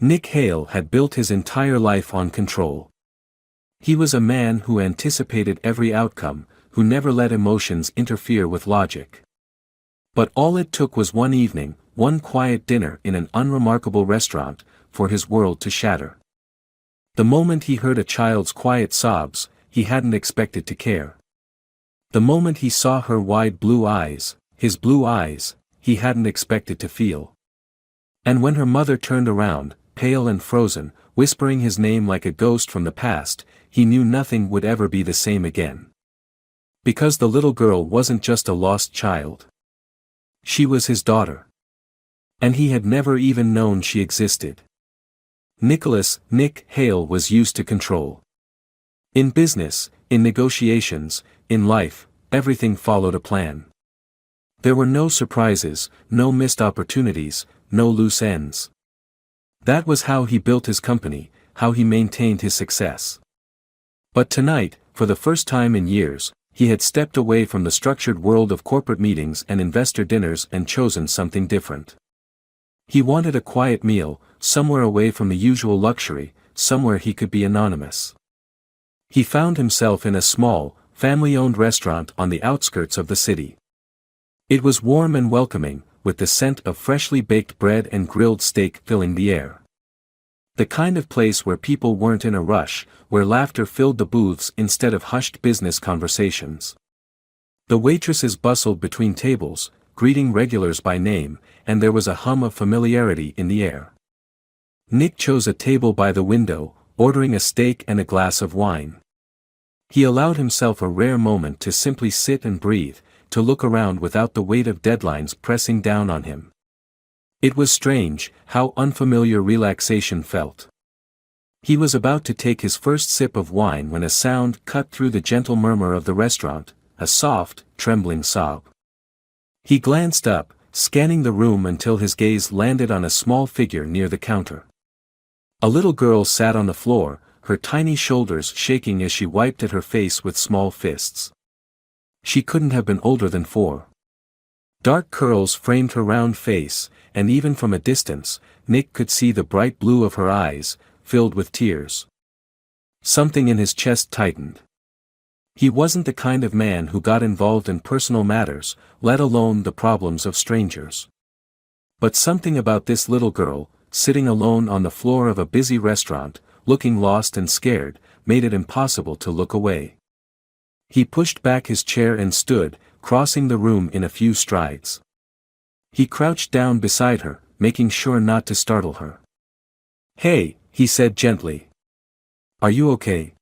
Nick Hale had built his entire life on control. He was a man who anticipated every outcome, who never let emotions interfere with logic. But all it took was one evening, one quiet dinner in an unremarkable restaurant, for his world to shatter. The moment he heard a child's quiet sobs, he hadn't expected to care. The moment he saw her wide blue eyes, his blue eyes, he hadn't expected to feel. And when her mother turned around, pale and frozen, whispering his name like a ghost from the past, he knew nothing would ever be the same again. Because the little girl wasn't just a lost child. She was his daughter. And he had never even known she existed. Nick Hale was used to control. In business, in negotiations, in life, everything followed a plan. There were no surprises, no missed opportunities, no loose ends. That was how he built his company, how he maintained his success. But tonight, for the first time in years, he had stepped away from the structured world of corporate meetings and investor dinners and chosen something different. He wanted a quiet meal, somewhere away from the usual luxury, somewhere he could be anonymous. He found himself in a small, family-owned restaurant on the outskirts of the city. It was warm and welcoming, with the scent of freshly baked bread and grilled steak filling the air. The kind of place where people weren't in a rush, where laughter filled the booths instead of hushed business conversations. The waitresses bustled between tables, greeting regulars by name, and there was a hum of familiarity in the air. Nick chose a table by the window, ordering a steak and a glass of wine. He allowed himself a rare moment to simply sit and breathe, to look around without the weight of deadlines pressing down on him. It was strange, how unfamiliar relaxation felt. He was about to take his first sip of wine when a sound cut through the gentle murmur of the restaurant, a soft, trembling sob. He glanced up, scanning the room until his gaze landed on a small figure near the counter. A little girl sat on the floor, her tiny shoulders shaking as she wiped at her face with small fists. She couldn't have been older than 4. Dark curls framed her round face, and even from a distance, Nick could see the bright blue of her eyes, filled with tears. Something in his chest tightened. He wasn't the kind of man who got involved in personal matters, let alone the problems of strangers. But something about this little girl, sitting alone on the floor of a busy restaurant, looking lost and scared, made it impossible to look away. He pushed back his chair and stood, crossing the room in a few strides. He crouched down beside her, making sure not to startle her. "Hey," he said gently. "Are you okay?"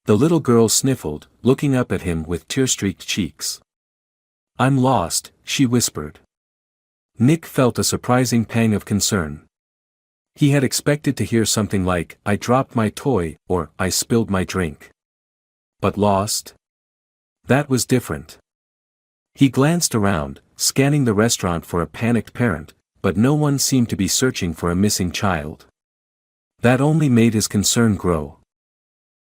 The little girl sniffled, looking up at him with tear-streaked cheeks. "I'm lost," she whispered. Nick felt a surprising pang of concern. He had expected to hear something like, "I dropped my toy," or "I spilled my drink." But lost? That was different. He glanced around, scanning the restaurant for a panicked parent, but no one seemed to be searching for a missing child. That only made his concern grow.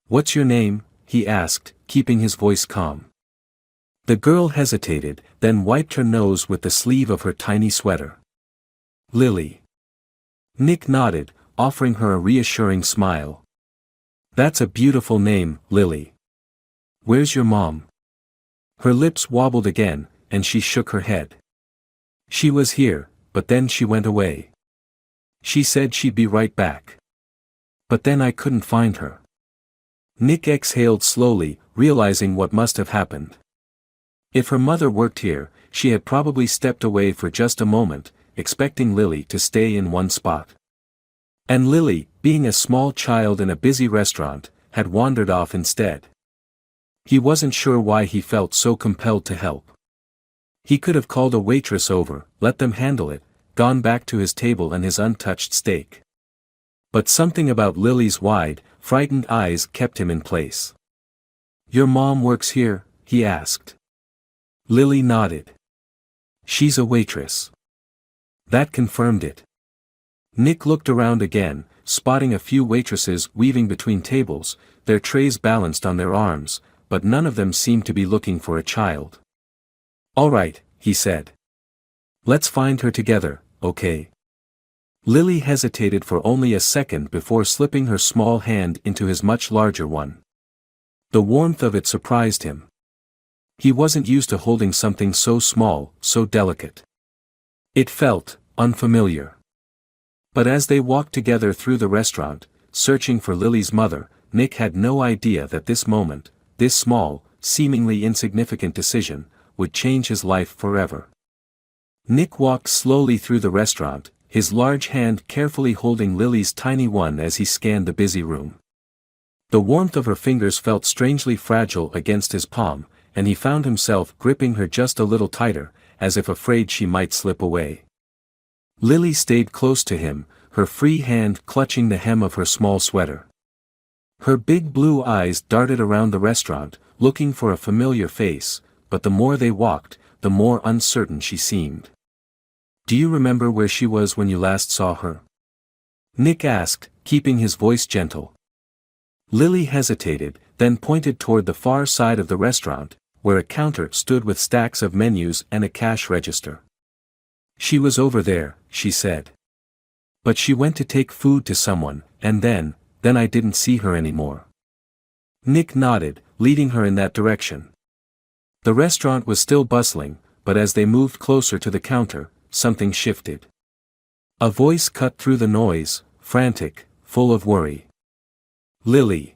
"What's your name?" he asked, keeping his voice calm. The girl hesitated, then wiped her nose with the sleeve of her tiny sweater. "Lily." Nick nodded, offering her a reassuring smile. "That's a beautiful name, Lily. Where's your mom?" Her lips wobbled again, and she shook her head. "She was here, but then she went away. She said she'd be right back. But then I couldn't find her." Nick exhaled slowly, realizing what must have happened. If her mother worked here, she had probably stepped away for just a moment, expecting Lily to stay in one spot. And Lily, being a small child in a busy restaurant, had wandered off instead. He wasn't sure why he felt so compelled to help. He could have called a waitress over, let them handle it, gone back to his table and his untouched steak. But something about Lily's wide, frightened eyes kept him in place. "Your mom works here?" he asked. Lily nodded. "She's a waitress." That confirmed it. Nick looked around again, spotting a few waitresses weaving between tables, their trays balanced on their arms, but none of them seemed to be looking for a child. "All right," he said. "Let's find her together, okay?" Lily hesitated for only a second before slipping her small hand into his much larger one. The warmth of it surprised him. He wasn't used to holding something so small, so delicate. It felt unfamiliar. But as they walked together through the restaurant, searching for Lily's mother, Nick had no idea that this moment, this small, seemingly insignificant decision, would change his life forever. Nick walked slowly through the restaurant, his large hand carefully holding Lily's tiny one as he scanned the busy room. The warmth of her fingers felt strangely fragile against his palm, and he found himself gripping her just a little tighter, as if afraid she might slip away. Lily stayed close to him, her free hand clutching the hem of her small sweater. Her big blue eyes darted around the restaurant, looking for a familiar face, but the more they walked, the more uncertain she seemed. "Do you remember where she was when you last saw her?" Nick asked, keeping his voice gentle. Lily hesitated, then pointed toward the far side of the restaurant, where a counter stood with stacks of menus and a cash register. "She was over there," she said. "But she went to take food to someone, and then I didn't see her anymore." Nick nodded, leading her in that direction. The restaurant was still bustling, but as they moved closer to the counter, something shifted. A voice cut through the noise, frantic, full of worry. "Lily."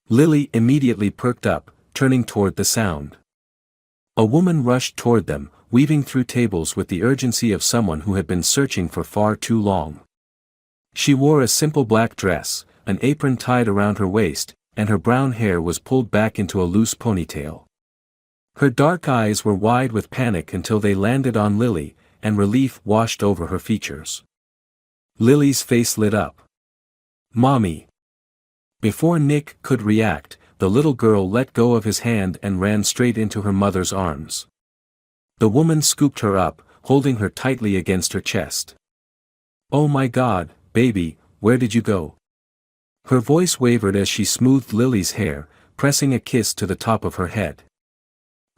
Lily immediately perked up, turning toward the sound. A woman rushed toward them, weaving through tables with the urgency of someone who had been searching for far too long. She wore a simple black dress, an apron tied around her waist, and her brown hair was pulled back into a loose ponytail. Her dark eyes were wide with panic until they landed on Lily, and relief washed over her features. Lily's face lit up. "Mommy." Before Nick could react, the little girl let go of his hand and ran straight into her mother's arms. The woman scooped her up, holding her tightly against her chest. "Oh my God, baby, where did you go?" Her voice wavered as she smoothed Lily's hair, pressing a kiss to the top of her head.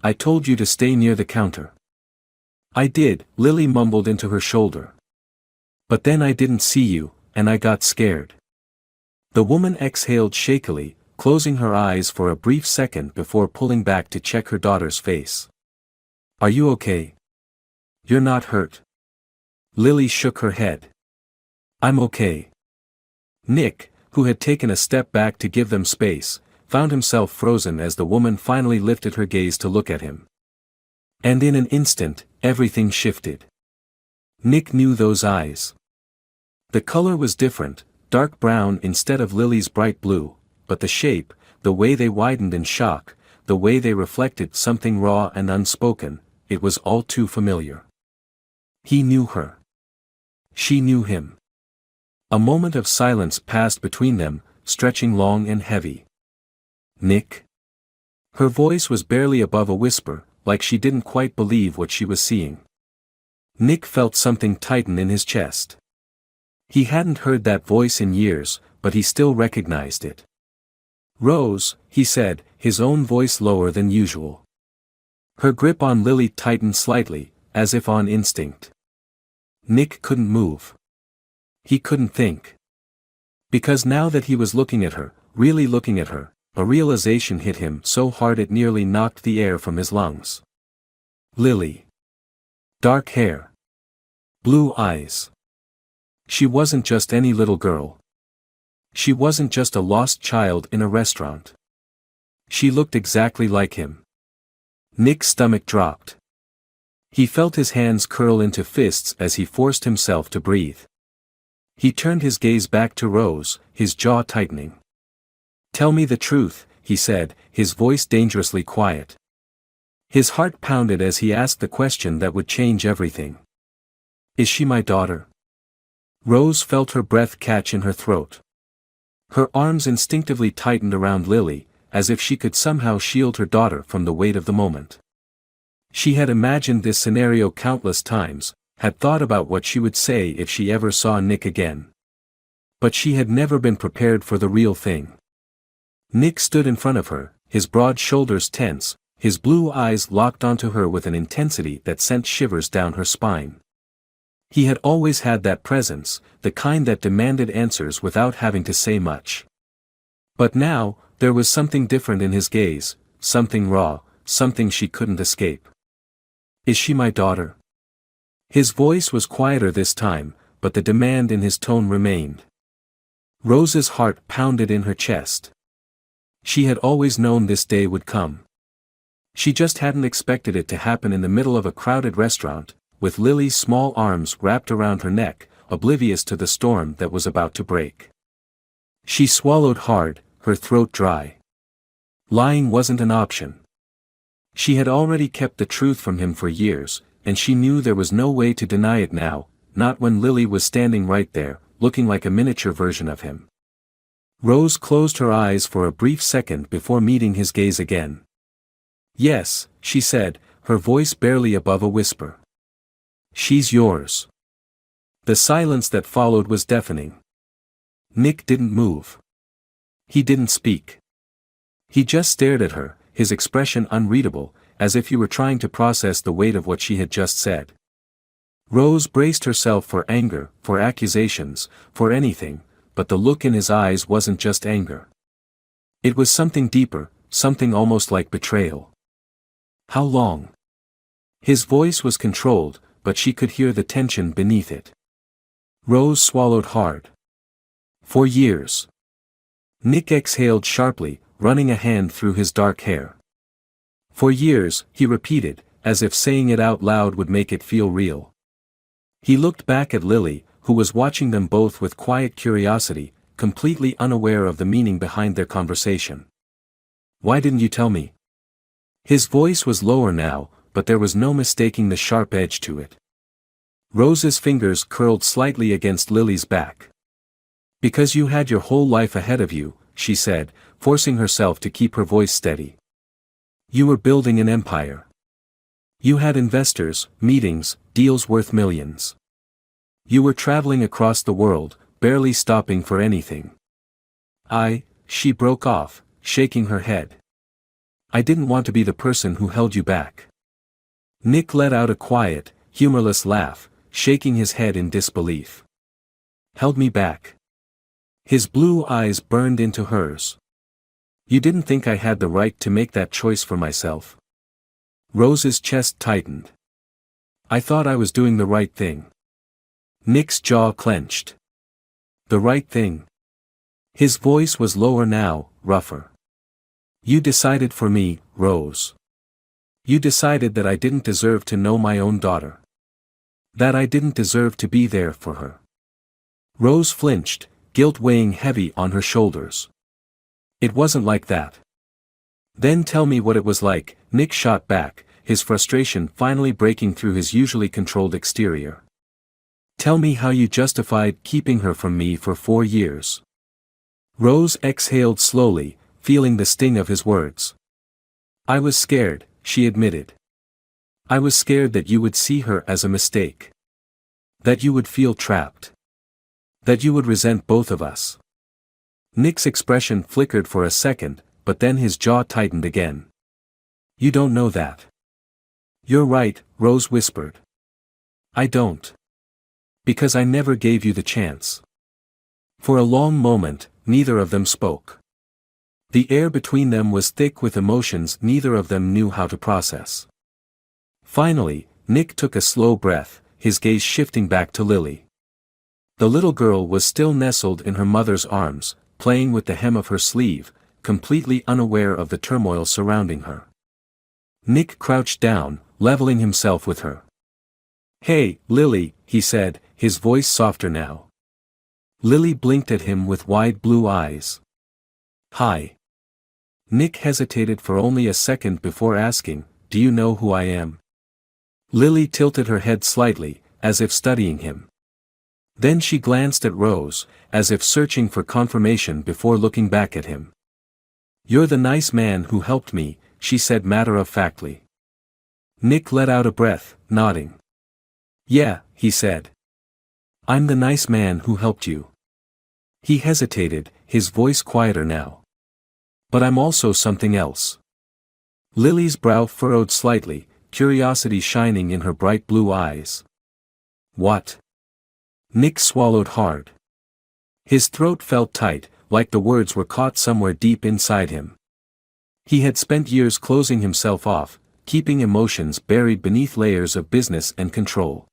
"I told you to stay near the counter." "I did," Lily mumbled into her shoulder. "But then I didn't see you, and I got scared." The woman exhaled shakily, closing her eyes for a brief second before pulling back to check her daughter's face. "Are you okay? You're not hurt?" Lily shook her head. "I'm okay." Nick, who had taken a step back to give them space, found himself frozen as the woman finally lifted her gaze to look at him. And in an instant, everything shifted. Nick knew those eyes. The color was different, dark brown instead of Lily's bright blue, but the shape, the way they widened in shock, the way they reflected something raw and unspoken, it was all too familiar. He knew her. She knew him. A moment of silence passed between them, stretching long and heavy. "Nick?" Her voice was barely above a whisper, like she didn't quite believe what she was seeing. Nick felt something tighten in his chest. He hadn't heard that voice in years, but he still recognized it. "Rose," he said, his own voice lower than usual. Her grip on Lily tightened slightly, as if on instinct. Nick couldn't move. He couldn't think. Because now that he was looking at her, really looking at her, a realization hit him so hard it nearly knocked the air from his lungs. Lily. Dark hair. Blue eyes. She wasn't just any little girl. She wasn't just a lost child in a restaurant. She looked exactly like him. Nick's stomach dropped. He felt his hands curl into fists as he forced himself to breathe. He turned his gaze back to Rose, his jaw tightening. "Tell me the truth," he said, his voice dangerously quiet. His heart pounded as he asked the question that would change everything. "Is she my daughter?" Rose felt her breath catch in her throat. Her arms instinctively tightened around Lily, as if she could somehow shield her daughter from the weight of the moment. She had imagined this scenario countless times, had thought about what she would say if she ever saw Nick again. But she had never been prepared for the real thing. Nick stood in front of her, his broad shoulders tense, his blue eyes locked onto her with an intensity that sent shivers down her spine. He had always had that presence, the kind that demanded answers without having to say much. But now, there was something different in his gaze, something raw, something she couldn't escape. Is she my daughter? His voice was quieter this time, but the demand in his tone remained. Rose's heart pounded in her chest. She had always known this day would come. She just hadn't expected it to happen in the middle of a crowded restaurant, with Lily's small arms wrapped around her neck, oblivious to the storm that was about to break. She swallowed hard, her throat dry. Lying wasn't an option. She had already kept the truth from him for years, and she knew there was no way to deny it now, not when Lily was standing right there, looking like a miniature version of him. Rose closed her eyes for a brief second before meeting his gaze again. Yes, she said, her voice barely above a whisper. She's yours. The silence that followed was deafening. Nick didn't move. He didn't speak. He just stared at her, his expression unreadable, as if he were trying to process the weight of what she had just said. Rose braced herself for anger, for accusations, for anything, but the look in his eyes wasn't just anger. It was something deeper, something almost like betrayal. How long? His voice was controlled, but she could hear the tension beneath it. Rose swallowed hard. 4 years. Nick exhaled sharply, running a hand through his dark hair. 4 years, he repeated, as if saying it out loud would make it feel real. He looked back at Lily, who was watching them both with quiet curiosity, completely unaware of the meaning behind their conversation. Why didn't you tell me? His voice was lower now, but there was no mistaking the sharp edge to it. Rose's fingers curled slightly against Lily's back. Because you had your whole life ahead of you, she said, forcing herself to keep her voice steady. You were building an empire. You had investors, meetings, deals worth millions. You were traveling across the world, barely stopping for anything. She broke off, shaking her head. I didn't want to be the person who held you back. Nick let out a quiet, humorless laugh, shaking his head in disbelief. Held me back. His blue eyes burned into hers. You didn't think I had the right to make that choice for myself? Rose's chest tightened. I thought I was doing the right thing. Nick's jaw clenched. The right thing? His voice was lower now, rougher. You decided for me, Rose. You decided that I didn't deserve to know my own daughter. That I didn't deserve to be there for her. Rose flinched, guilt weighing heavy on her shoulders. It wasn't like that. Then tell me what it was like, Nick shot back, his frustration finally breaking through his usually controlled exterior. Tell me how you justified keeping her from me for 4 years. Rose exhaled slowly, feeling the sting of his words. I was scared, she admitted. I was scared that you would see her as a mistake. That you would feel trapped. That you would resent both of us. Nick's expression flickered for a second, but then his jaw tightened again. You don't know that. You're right, Rose whispered. I don't. Because I never gave you the chance. For a long moment, neither of them spoke. The air between them was thick with emotions neither of them knew how to process. Finally, Nick took a slow breath, his gaze shifting back to Lily. The little girl was still nestled in her mother's arms, playing with the hem of her sleeve, completely unaware of the turmoil surrounding her. Nick crouched down, leveling himself with her. Hey, Lily, he said, his voice softer now. Lily blinked at him with wide blue eyes. Hi. Nick hesitated for only a second before asking, do you know who I am? Lily tilted her head slightly, as if studying him. Then she glanced at Rose, as if searching for confirmation before looking back at him. You're the nice man who helped me, she said matter-of-factly. Nick let out a breath, nodding. Yeah, he said. I'm the nice man who helped you. He hesitated, his voice quieter now. But I'm also something else. Lily's brow furrowed slightly, curiosity shining in her bright blue eyes. What? Nick swallowed hard. His throat felt tight, like the words were caught somewhere deep inside him. He had spent years closing himself off, keeping emotions buried beneath layers of business and control.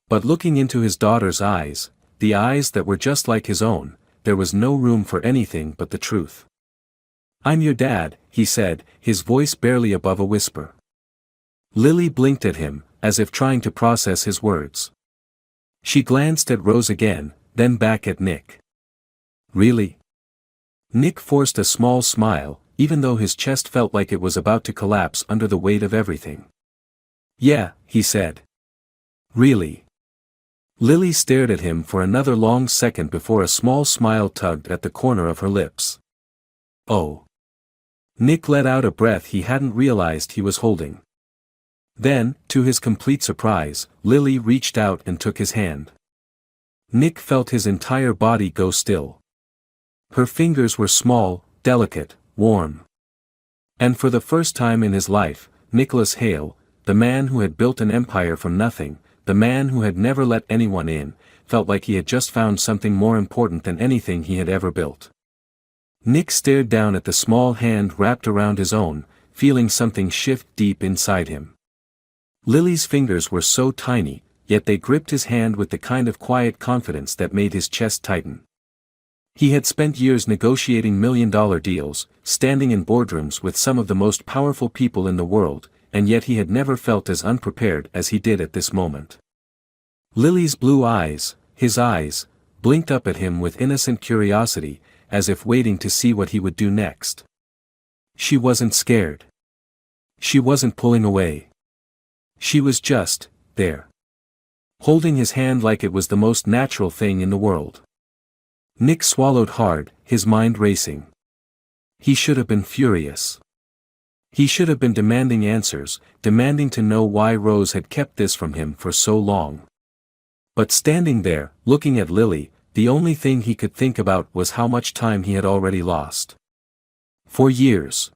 But looking into his daughter's eyes, the eyes that were just like his own, there was no room for anything but the truth. "I'm your dad," he said, his voice barely above a whisper. Lily blinked at him, as if trying to process his words. She glanced at Rose again, then back at Nick. "Really?" Nick forced a small smile, even though his chest felt like it was about to collapse under the weight of everything. "Yeah," he said. "Really?" Lily stared at him for another long second before a small smile tugged at the corner of her lips. "Oh." Nick let out a breath he hadn't realized he was holding. Then, to his complete surprise, Lily reached out and took his hand. Nick felt his entire body go still. Her fingers were small, delicate, warm. And for the first time in his life, Nicholas Hale, the man who had built an empire from nothing, the man who had never let anyone in, felt like he had just found something more important than anything he had ever built. Nick stared down at the small hand wrapped around his own, feeling something shift deep inside him. Lily's fingers were so tiny, yet they gripped his hand with the kind of quiet confidence that made his chest tighten. He had spent years negotiating million-dollar deals, standing in boardrooms with some of the most powerful people in the world, and yet he had never felt as unprepared as he did at this moment. Lily's blue eyes, his eyes, blinked up at him with innocent curiosity, as if waiting to see what he would do next. She wasn't scared. She wasn't pulling away. She was just there. Holding his hand like it was the most natural thing in the world. Nick swallowed hard, his mind racing. He should have been furious. He should have been demanding answers, demanding to know why Rose had kept this from him for so long. But standing there, looking at Lily, the only thing he could think about was how much time he had already lost. For years.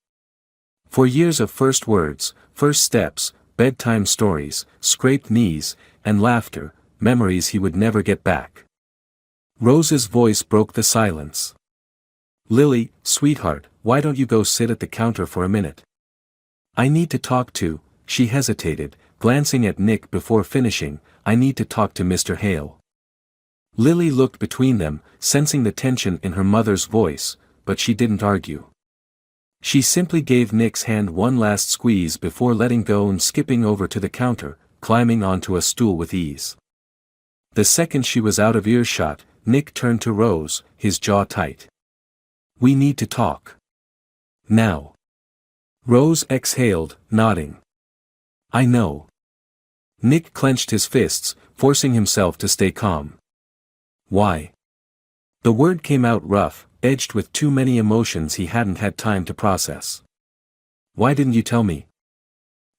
For years of first words, first steps, bedtime stories, scraped knees, and laughter, memories he would never get back. Rose's voice broke the silence. "Lily, sweetheart, why don't you go sit at the counter for a minute? I need to talk to," she hesitated, glancing at Nick before finishing, "I need to talk to Mr. Hale." Lily looked between them, sensing the tension in her mother's voice, but she didn't argue. She simply gave Nick's hand one last squeeze before letting go and skipping over to the counter, climbing onto a stool with ease. The second she was out of earshot, Nick turned to Rose, his jaw tight. "We need to talk. Now." Rose exhaled, nodding. "I know." Nick clenched his fists, forcing himself to stay calm. "Why?" The word came out rough, edged with too many emotions he hadn't had time to process. "Why didn't you tell me?"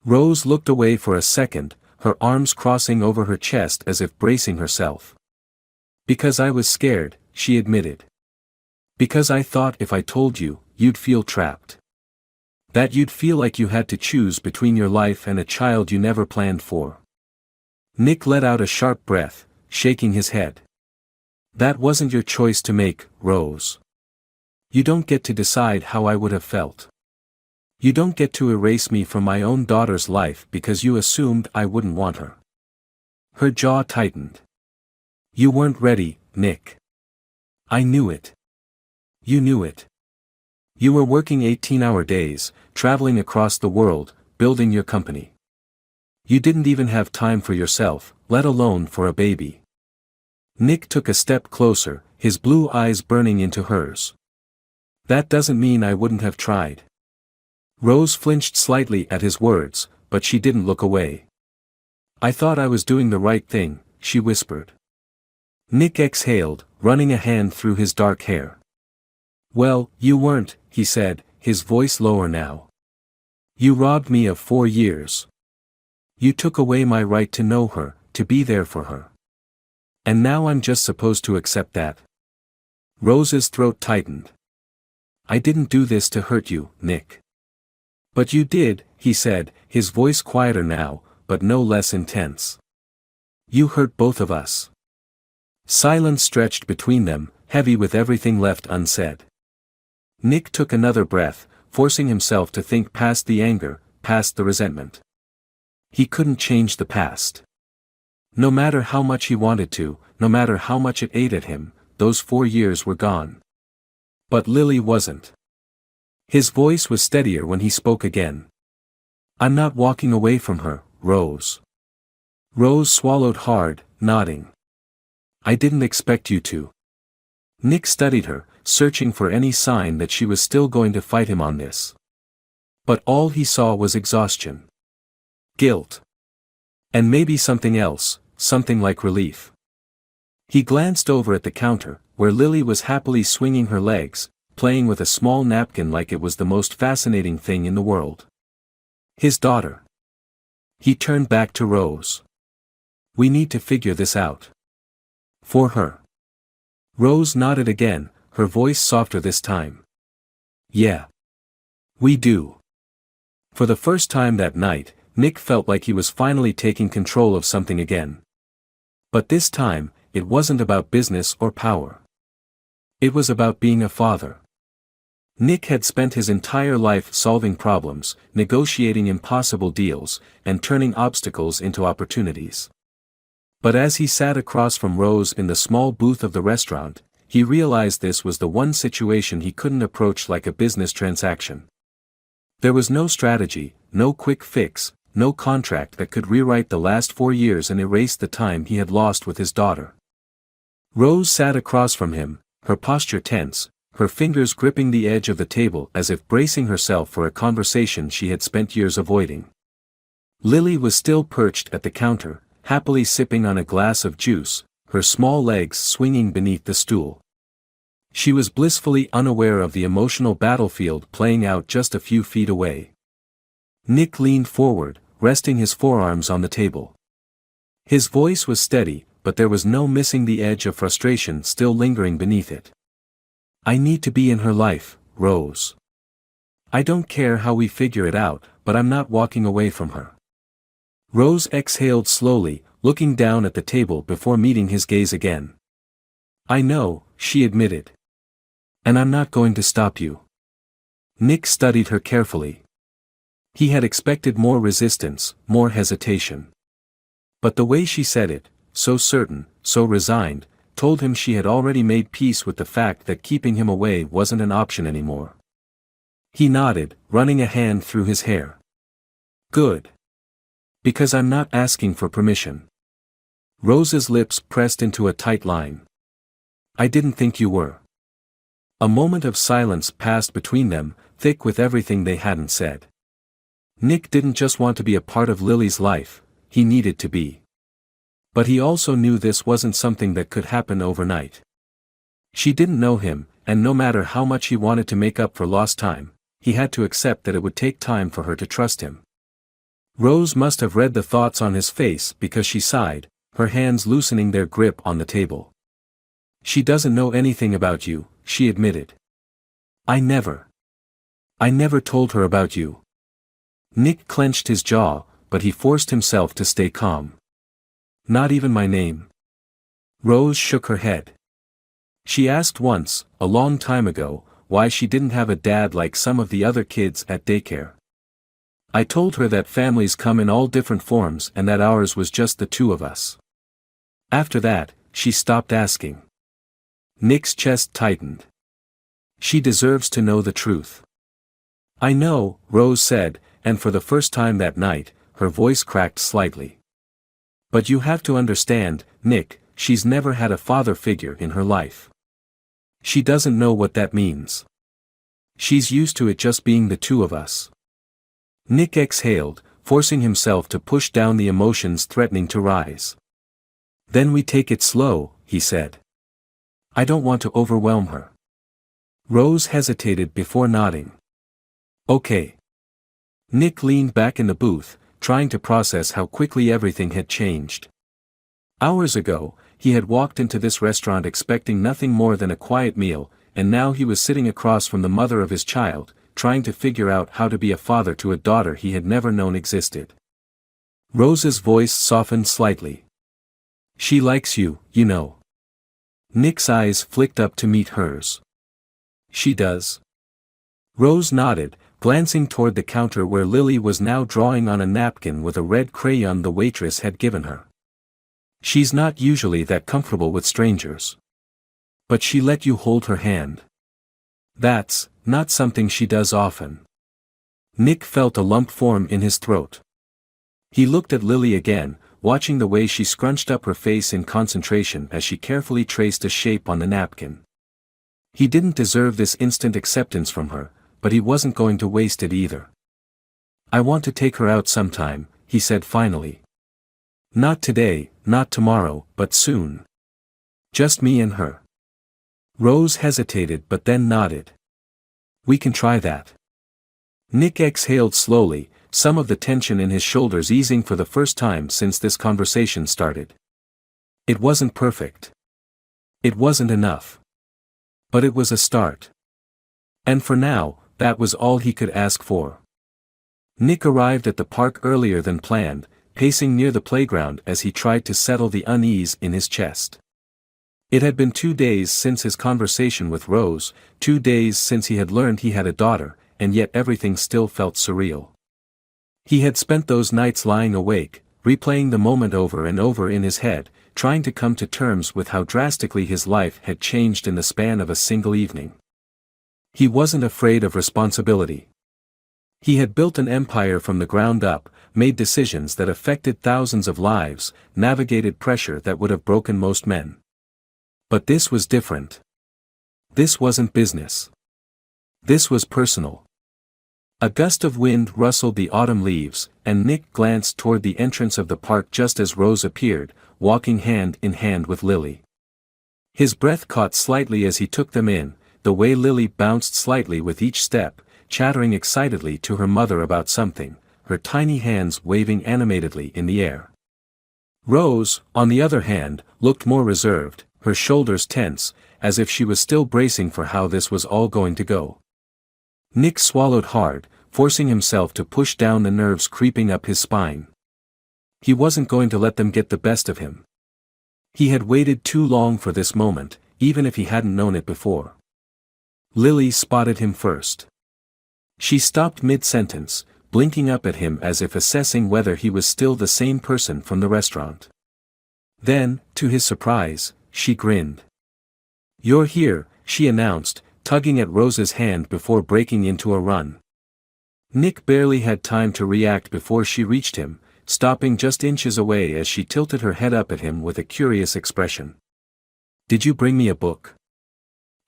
Rose looked away for a second, her arms crossing over her chest as if bracing herself. "Because I was scared," she admitted. "Because I thought if I told you, you'd feel trapped. That you'd feel like you had to choose between your life and a child you never planned for." Nick let out a sharp breath, shaking his head. "That wasn't your choice to make, Rose. You don't get to decide how I would have felt. You don't get to erase me from my own daughter's life because you assumed I wouldn't want her." Her jaw tightened. "You weren't ready, Nick. I knew it. You knew it. You were working 18-hour days, traveling across the world, building your company. You didn't even have time for yourself, let alone for a baby." Nick took a step closer, his blue eyes burning into hers. "That doesn't mean I wouldn't have tried." Rose flinched slightly at his words, but she didn't look away. "I thought I was doing the right thing," she whispered. Nick exhaled, running a hand through his dark hair. "Well, you weren't," he said, his voice lower now. "You robbed me of 4 years. You took away my right to know her, to be there for her. And now I'm just supposed to accept that." Rose's throat tightened. "I didn't do this to hurt you, Nick." "But you did," he said, his voice quieter now, but no less intense. You hurt both of us. Silence stretched between them, heavy with everything left unsaid. Nick took another breath, forcing himself to think past the anger, past the resentment. He couldn't change the past. No matter how much he wanted to, no matter how much it ate at him, those 4 years were gone. But Lily wasn't. His voice was steadier when he spoke again. I'm not walking away from her, Rose. Rose swallowed hard, nodding. I didn't expect you to. Nick studied her, searching for any sign that she was still going to fight him on this. But all he saw was exhaustion. Guilt. And maybe something else, something like relief. He glanced over at the counter, where Lily was happily swinging her legs, playing with a small napkin like it was the most fascinating thing in the world. His daughter. He turned back to Rose. We need to figure this out. For her. Rose nodded again, her voice softer this time. Yeah. We do. For the first time that night, Nick felt like he was finally taking control of something again. But this time, it wasn't about business or power. It was about being a father. Nick had spent his entire life solving problems, negotiating impossible deals, and turning obstacles into opportunities. But as he sat across from Rose in the small booth of the restaurant, he realized this was the one situation he couldn't approach like a business transaction. There was no strategy, no quick fix, no contract that could rewrite the last 4 years and erase the time he had lost with his daughter. Rose sat across from him, her posture tense, her fingers gripping the edge of the table as if bracing herself for a conversation she had spent years avoiding. Lily was still perched at the counter, happily sipping on a glass of juice, her small legs swinging beneath the stool. She was blissfully unaware of the emotional battlefield playing out just a few feet away. Nick leaned forward, resting his forearms on the table. His voice was steady, but there was no missing the edge of frustration still lingering beneath it. I need to be in her life, Rose. I don't care how we figure it out, but I'm not walking away from her. Rose exhaled slowly, looking down at the table before meeting his gaze again. I know, she admitted. And I'm not going to stop you. Nick studied her carefully. He had expected more resistance, more hesitation. But the way she said it, so certain, so resigned, told him she had already made peace with the fact that keeping him away wasn't an option anymore. He nodded, running a hand through his hair. Good. Because I'm not asking for permission. Rose's lips pressed into a tight line. I didn't think you were. A moment of silence passed between them, thick with everything they hadn't said. Nick didn't just want to be a part of Lily's life, he needed to be. But he also knew this wasn't something that could happen overnight. She didn't know him, and no matter how much he wanted to make up for lost time, he had to accept that it would take time for her to trust him. Rose must have read the thoughts on his face because she sighed, her hands loosening their grip on the table. She doesn't know anything about you, she admitted. I never told her about you. Nick clenched his jaw, but he forced himself to stay calm. Not even my name. Rose shook her head. She asked once, a long time ago, why she didn't have a dad like some of the other kids at daycare. I told her that families come in all different forms and that ours was just the two of us. After that, she stopped asking. Nick's chest tightened. She deserves to know the truth. I know, Rose said, and for the first time that night, her voice cracked slightly. But you have to understand, Nick, she's never had a father figure in her life. She doesn't know what that means. She's used to it just being the two of us. Nick exhaled, forcing himself to push down the emotions threatening to rise. Then we take it slow, he said. I don't want to overwhelm her. Rose hesitated before nodding. Okay. Nick leaned back in the booth, trying to process how quickly everything had changed. Hours ago, he had walked into this restaurant expecting nothing more than a quiet meal, and now he was sitting across from the mother of his child, trying to figure out how to be a father to a daughter he had never known existed. Rose's voice softened slightly. She likes you, you know. Nick's eyes flicked up to meet hers. She does. Rose nodded, glancing toward the counter where Lily was now drawing on a napkin with a red crayon the waitress had given her. She's not usually that comfortable with strangers. But she let you hold her hand. That's not something she does often. Nick felt a lump form in his throat. He looked at Lily again, watching the way she scrunched up her face in concentration as she carefully traced a shape on the napkin. He didn't deserve this instant acceptance from her, but he wasn't going to waste it either. I want to take her out sometime, he said finally. Not today, not tomorrow, but soon. Just me and her. Rose hesitated but then nodded. We can try that. Nick exhaled slowly, some of the tension in his shoulders easing for the first time since this conversation started. It wasn't perfect. It wasn't enough. But it was a start. And for now, that was all he could ask for. Nick arrived at the park earlier than planned, pacing near the playground as he tried to settle the unease in his chest. It had been 2 days since his conversation with Rose, 2 days since he had learned he had a daughter, and yet everything still felt surreal. He had spent those nights lying awake, replaying the moment over and over in his head, trying to come to terms with how drastically his life had changed in the span of a single evening. He wasn't afraid of responsibility. He had built an empire from the ground up, made decisions that affected thousands of lives, navigated pressure that would have broken most men. But this was different. This wasn't business. This was personal. A gust of wind rustled the autumn leaves, and Nick glanced toward the entrance of the park just as Rose appeared, walking hand in hand with Lily. His breath caught slightly as he took them in, the way Lily bounced slightly with each step, chattering excitedly to her mother about something, her tiny hands waving animatedly in the air. Rose, on the other hand, looked more reserved, her shoulders tense, as if she was still bracing for how this was all going to go. Nick swallowed hard, forcing himself to push down the nerves creeping up his spine. He wasn't going to let them get the best of him. He had waited too long for this moment, even if he hadn't known it before. Lily spotted him first. She stopped mid-sentence, blinking up at him as if assessing whether he was still the same person from the restaurant. Then, to his surprise, she grinned. "You're here," she announced, tugging at Rose's hand before breaking into a run. Nick barely had time to react before she reached him, stopping just inches away as she tilted her head up at him with a curious expression. "Did you bring me a book?"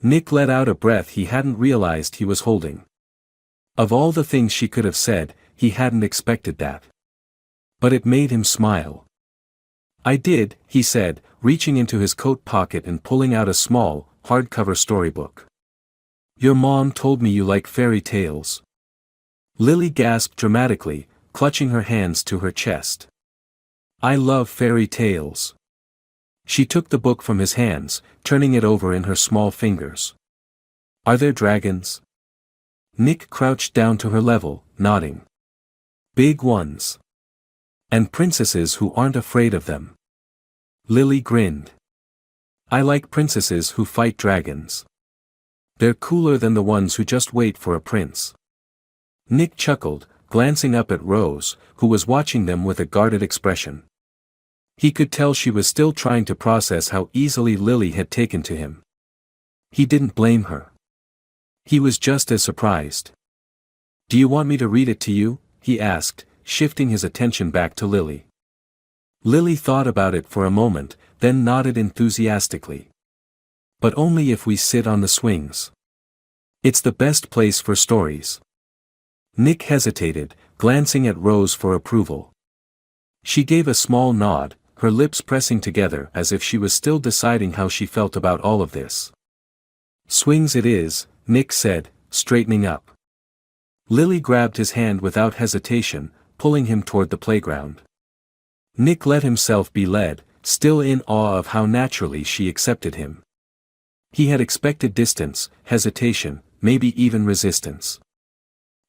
Nick let out a breath he hadn't realized he was holding. Of all the things she could have said, he hadn't expected that. But it made him smile. "I did," he said, reaching into his coat pocket and pulling out a small, hardcover storybook. "Your mom told me you like fairy tales." Lily gasped dramatically, clutching her hands to her chest. "I love fairy tales." She took the book from his hands, turning it over in her small fingers. "Are there dragons?" Nick crouched down to her level, nodding. "Big ones. And princesses who aren't afraid of them." Lily grinned. "I like princesses who fight dragons. They're cooler than the ones who just wait for a prince." Nick chuckled, glancing up at Rose, who was watching them with a guarded expression. He could tell she was still trying to process how easily Lily had taken to him. He didn't blame her. He was just as surprised. "Do you want me to read it to you?" he asked, shifting his attention back to Lily. Lily thought about it for a moment, then nodded enthusiastically. "But only if we sit on the swings. It's the best place for stories." Nick hesitated, glancing at Rose for approval. She gave a small nod, her lips pressing together as if she was still deciding how she felt about all of this. "Swings it is," Nick said, straightening up. Lily grabbed his hand without hesitation, pulling him toward the playground. Nick let himself be led, still in awe of how naturally she accepted him. He had expected distance, hesitation, maybe even resistance.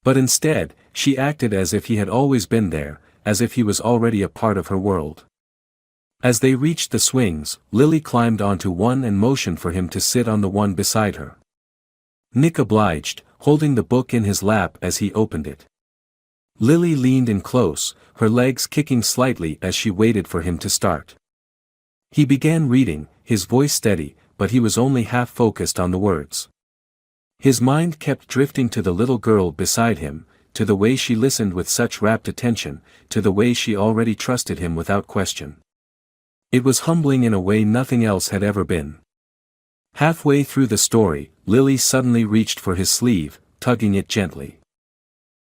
But instead, she acted as if he had always been there, as if he was already a part of her world. As they reached the swings, Lily climbed onto one and motioned for him to sit on the one beside her. Nick obliged, holding the book in his lap as he opened it. Lily leaned in close, her legs kicking slightly as she waited for him to start. He began reading, his voice steady, but he was only half focused on the words. His mind kept drifting to the little girl beside him, to the way she listened with such rapt attention, to the way she already trusted him without question. It was humbling in a way nothing else had ever been. Halfway through the story, Lily suddenly reached for his sleeve, tugging it gently.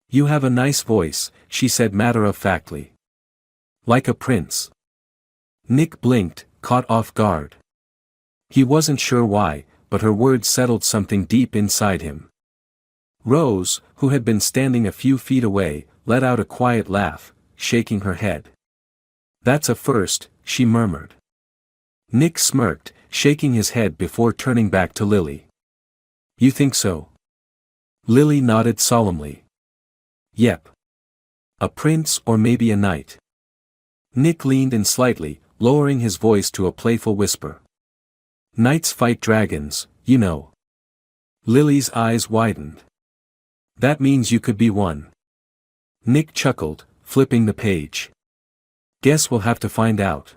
"You have a nice voice," she said matter-of-factly. "Like a prince." Nick blinked, caught off guard. He wasn't sure why, but her words settled something deep inside him. Rose, who had been standing a few feet away, let out a quiet laugh, shaking her head. "That's a first," she murmured. Nick smirked, shaking his head before turning back to Lily. "You think so?" Lily nodded solemnly. "Yep. A prince or maybe a knight." Nick leaned in slightly, lowering his voice to a playful whisper. "Knights fight dragons, you know." Lily's eyes widened. "That means you could be one." Nick chuckled, flipping the page. "Guess we'll have to find out."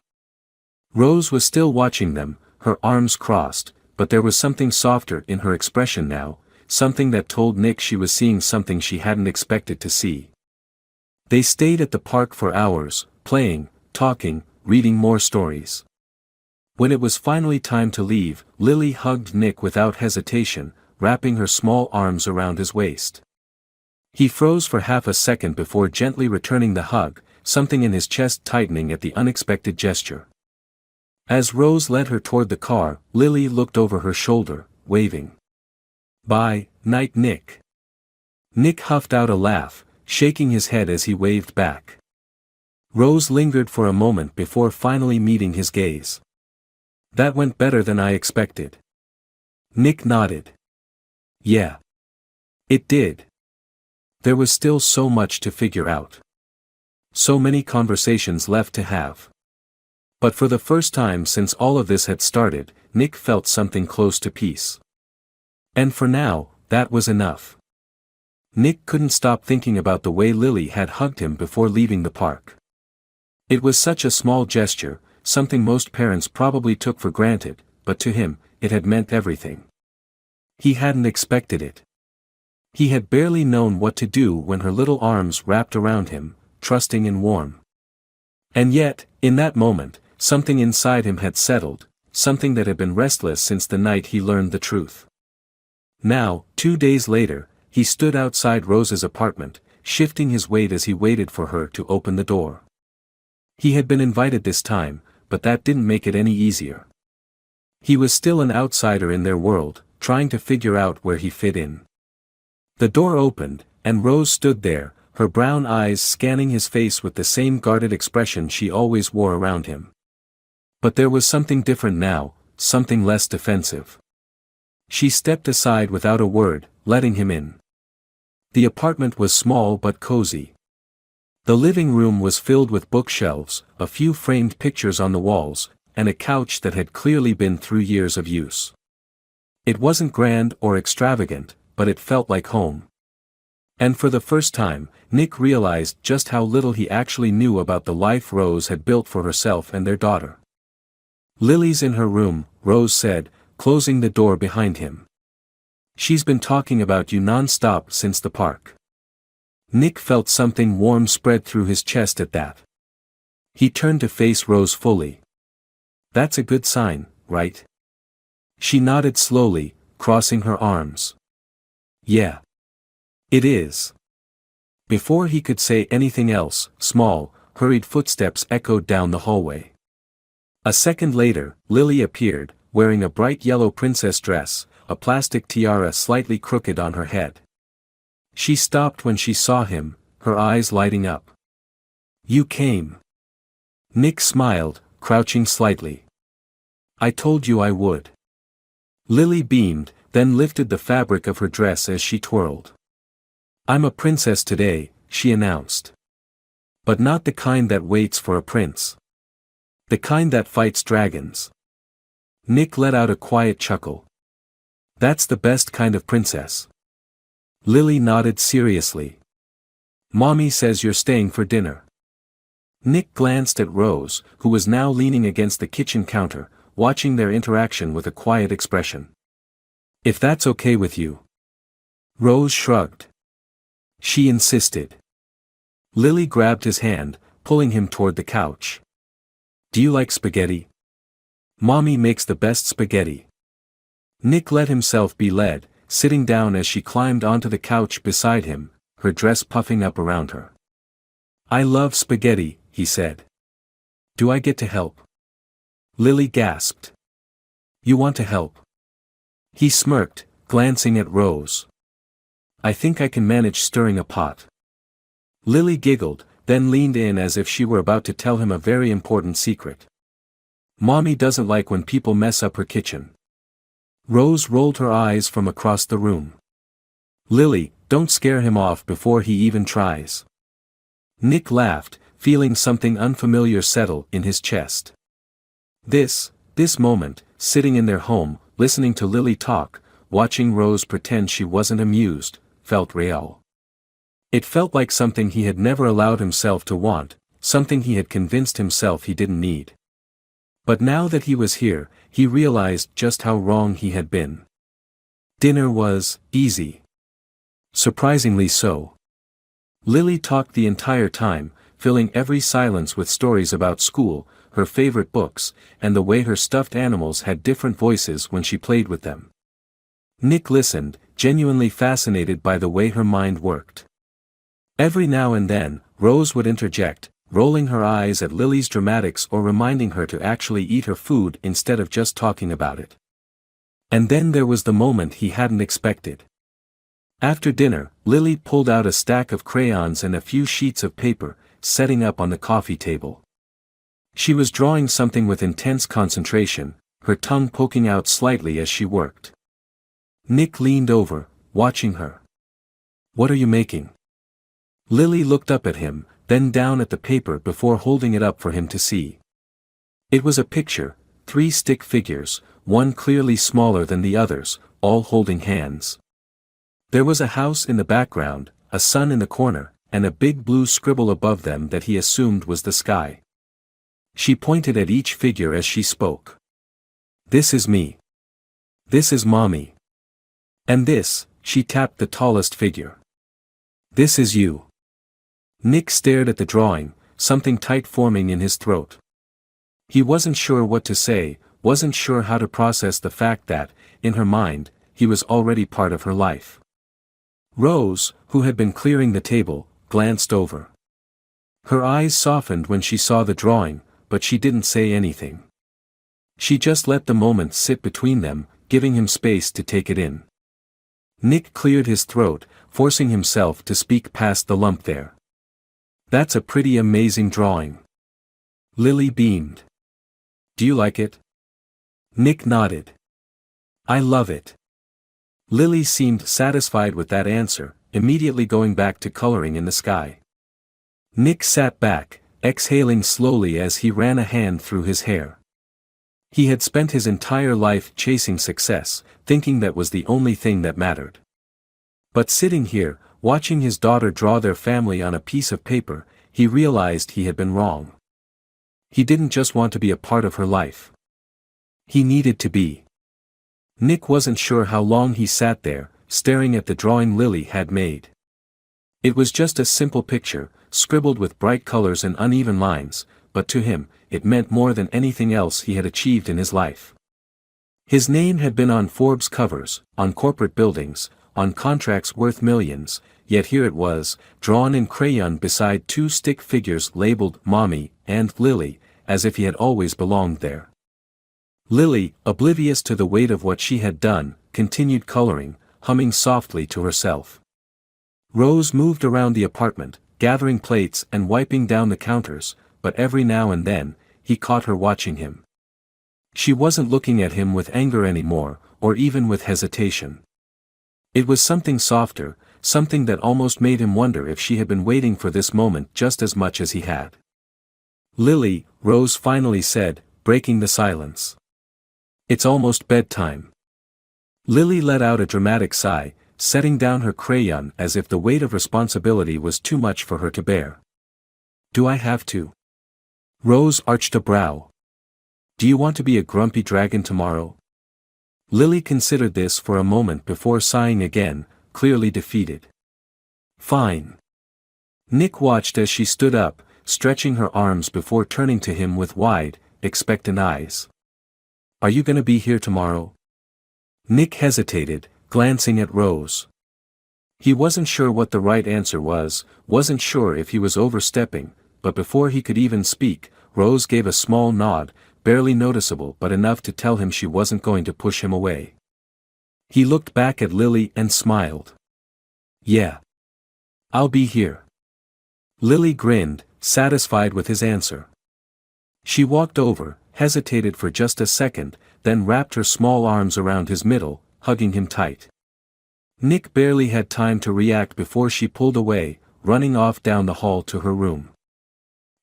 Rose was still watching them, her arms crossed, but there was something softer in her expression now, something that told Nick she was seeing something she hadn't expected to see. They stayed at the park for hours, playing, talking, reading more stories. When it was finally time to leave, Lily hugged Nick without hesitation, wrapping her small arms around his waist. He froze for half a second before gently returning the hug, something in his chest tightening at the unexpected gesture. As Rose led her toward the car, Lily looked over her shoulder, waving. "Bye, night Nick." Nick huffed out a laugh, shaking his head as he waved back. Rose lingered for a moment before finally meeting his gaze. "That went better than I expected." Nick nodded. "Yeah. It did. There was still so much to figure out. So many conversations left to have. But for the first time since all of this had started, Nick felt something close to peace. And for now, that was enough. Nick couldn't stop thinking about the way Lily had hugged him before leaving the park. It was such a small gesture, something most parents probably took for granted, but to him, it had meant everything. He hadn't expected it. He had barely known what to do when her little arms wrapped around him, trusting and warm. And yet, in that moment, something inside him had settled, something that had been restless since the night he learned the truth. Now, 2 days later, he stood outside Rose's apartment, shifting his weight as he waited for her to open the door. He had been invited this time, but that didn't make it any easier. He was still an outsider in their world, trying to figure out where he fit in. The door opened, and Rose stood there, her brown eyes scanning his face with the same guarded expression she always wore around him. But there was something different now, something less defensive. She stepped aside without a word, letting him in. The apartment was small but cozy. The living room was filled with bookshelves, a few framed pictures on the walls, and a couch that had clearly been through years of use. It wasn't grand or extravagant, but it felt like home. And for the first time, Nick realized just how little he actually knew about the life Rose had built for herself and their daughter. "Lily's in her room," Rose said, closing the door behind him. "She's been talking about you non-stop since the park." Nick felt something warm spread through his chest at that. He turned to face Rose fully. "That's a good sign, right?" She nodded slowly, crossing her arms. "Yeah. It is." Before he could say anything else, small, hurried footsteps echoed down the hallway. A second later, Lily appeared, wearing a bright yellow princess dress, a plastic tiara slightly crooked on her head. She stopped when she saw him, her eyes lighting up. "You came." Nick smiled, crouching slightly. "I told you I would." Lily beamed, then lifted the fabric of her dress as she twirled. "I'm a princess today," she announced. "But not the kind that waits for a prince. The kind that fights dragons. Nick let out a quiet chuckle. That's the best kind of princess. Lily nodded seriously. Mommy says you're staying for dinner. Nick glanced at Rose, who was now leaning against the kitchen counter, watching their interaction with a quiet expression. If that's okay with you. Rose shrugged. She insisted. Lily grabbed his hand, pulling him toward the couch. Do you like spaghetti? Mommy makes the best spaghetti. Nick let himself be led, sitting down as she climbed onto the couch beside him, her dress puffing up around her. I love spaghetti, he said. Do I get to help? Lily gasped. You want to help? He smirked, glancing at Rose. I think I can manage stirring a pot. Lily giggled, then leaned in as if she were about to tell him a very important secret. Mommy doesn't like when people mess up her kitchen. Rose rolled her eyes from across the room. Lily, don't scare him off before he even tries. Nick laughed, feeling something unfamiliar settle in his chest. This moment, sitting in their home, listening to Lily talk, watching Rose pretend she wasn't amused, felt real. It felt like something he had never allowed himself to want, something he had convinced himself he didn't need. But now that he was here, he realized just how wrong he had been. Dinner was easy. Surprisingly so. Lily talked the entire time, filling every silence with stories about school, her favorite books, and the way her stuffed animals had different voices when she played with them. Nick listened, genuinely fascinated by the way her mind worked. Every now and then, Rose would interject, rolling her eyes at Lily's dramatics or reminding her to actually eat her food instead of just talking about it. And then there was the moment he hadn't expected. After dinner, Lily pulled out a stack of crayons and a few sheets of paper, setting up on the coffee table. She was drawing something with intense concentration, her tongue poking out slightly as she worked. Nick leaned over, watching her. What are you making? Lily looked up at him, then down at the paper before holding it up for him to see. It was a picture, 3 stick figures, one clearly smaller than the others, all holding hands. There was a house in the background, a sun in the corner, and a big blue scribble above them that he assumed was the sky. She pointed at each figure as she spoke. This is me. This is Mommy. And this, she tapped the tallest figure. This is you. Nick stared at the drawing, something tight forming in his throat. He wasn't sure what to say, wasn't sure how to process the fact that, in her mind, he was already part of her life. Rose, who had been clearing the table, glanced over. Her eyes softened when she saw the drawing, but she didn't say anything. She just let the moment sit between them, giving him space to take it in. Nick cleared his throat, forcing himself to speak past the lump there. That's a pretty amazing drawing. Lily beamed. Do you like it? Nick nodded. I love it. Lily seemed satisfied with that answer, immediately going back to coloring in the sky. Nick sat back, exhaling slowly as he ran a hand through his hair. He had spent his entire life chasing success, thinking that was the only thing that mattered. But sitting here, watching his daughter draw their family on a piece of paper, he realized he had been wrong. He didn't just want to be a part of her life. He needed to be. Nick wasn't sure how long he sat there, staring at the drawing Lily had made. It was just a simple picture, scribbled with bright colors and uneven lines, but to him, it meant more than anything else he had achieved in his life. His name had been on Forbes covers, on corporate buildings, on contracts worth millions, yet here it was, drawn in crayon beside 2 stick figures labeled Mommy and Lily, as if he had always belonged there. Lily, oblivious to the weight of what she had done, continued coloring, humming softly to herself. Rose moved around the apartment, gathering plates and wiping down the counters, but every now and then, he caught her watching him. She wasn't looking at him with anger anymore, or even with hesitation. It was something softer, something that almost made him wonder if she had been waiting for this moment just as much as he had. Lily, Rose finally said, breaking the silence. It's almost bedtime. Lily let out a dramatic sigh, setting down her crayon as if the weight of responsibility was too much for her to bear. Do I have to? Rose arched a brow. Do you want to be a grumpy dragon tomorrow? Lily considered this for a moment before sighing again, clearly defeated. Fine. Nick watched as she stood up, stretching her arms before turning to him with wide, expectant eyes. Are you gonna be here tomorrow? Nick hesitated, glancing at Rose. He wasn't sure what the right answer was, wasn't sure if he was overstepping, but before he could even speak, Rose gave a small nod, barely noticeable but enough to tell him she wasn't going to push him away. He looked back at Lily and smiled. Yeah. I'll be here. Lily grinned, satisfied with his answer. She walked over, hesitated for just a second, then wrapped her small arms around his middle, hugging him tight. Nick barely had time to react before she pulled away, running off down the hall to her room.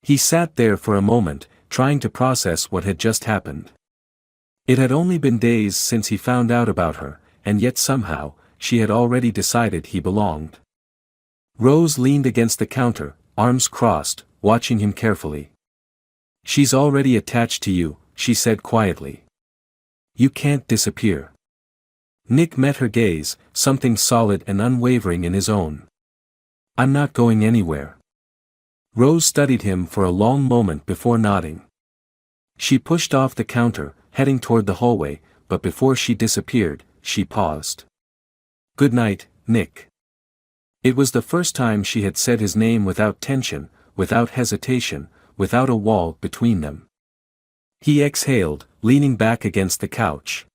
He sat there for a moment, trying to process what had just happened. It had only been days since he found out about her, and yet somehow, she had already decided he belonged. Rose leaned against the counter, arms crossed, watching him carefully. She's already attached to you, she said quietly. You can't disappear. Nick met her gaze, something solid and unwavering in his own. I'm not going anywhere. Rose studied him for a long moment before nodding. She pushed off the counter, heading toward the hallway, but before she disappeared, she paused. Good night, Nick. It was the first time she had said his name without tension, without hesitation, without a wall between them. He exhaled, leaning back against the couch.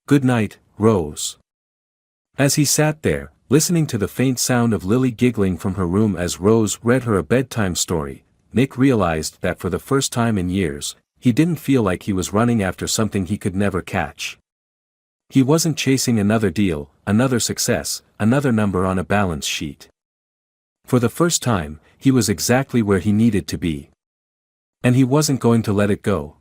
Good night, Rose. As he sat there, listening to the faint sound of Lily giggling from her room as Rose read her a bedtime story, Nick realized that for the first time in years, he didn't feel like he was running after something he could never catch. He wasn't chasing another deal, another success, another number on a balance sheet. For the first time, he was exactly where he needed to be. And he wasn't going to let it go.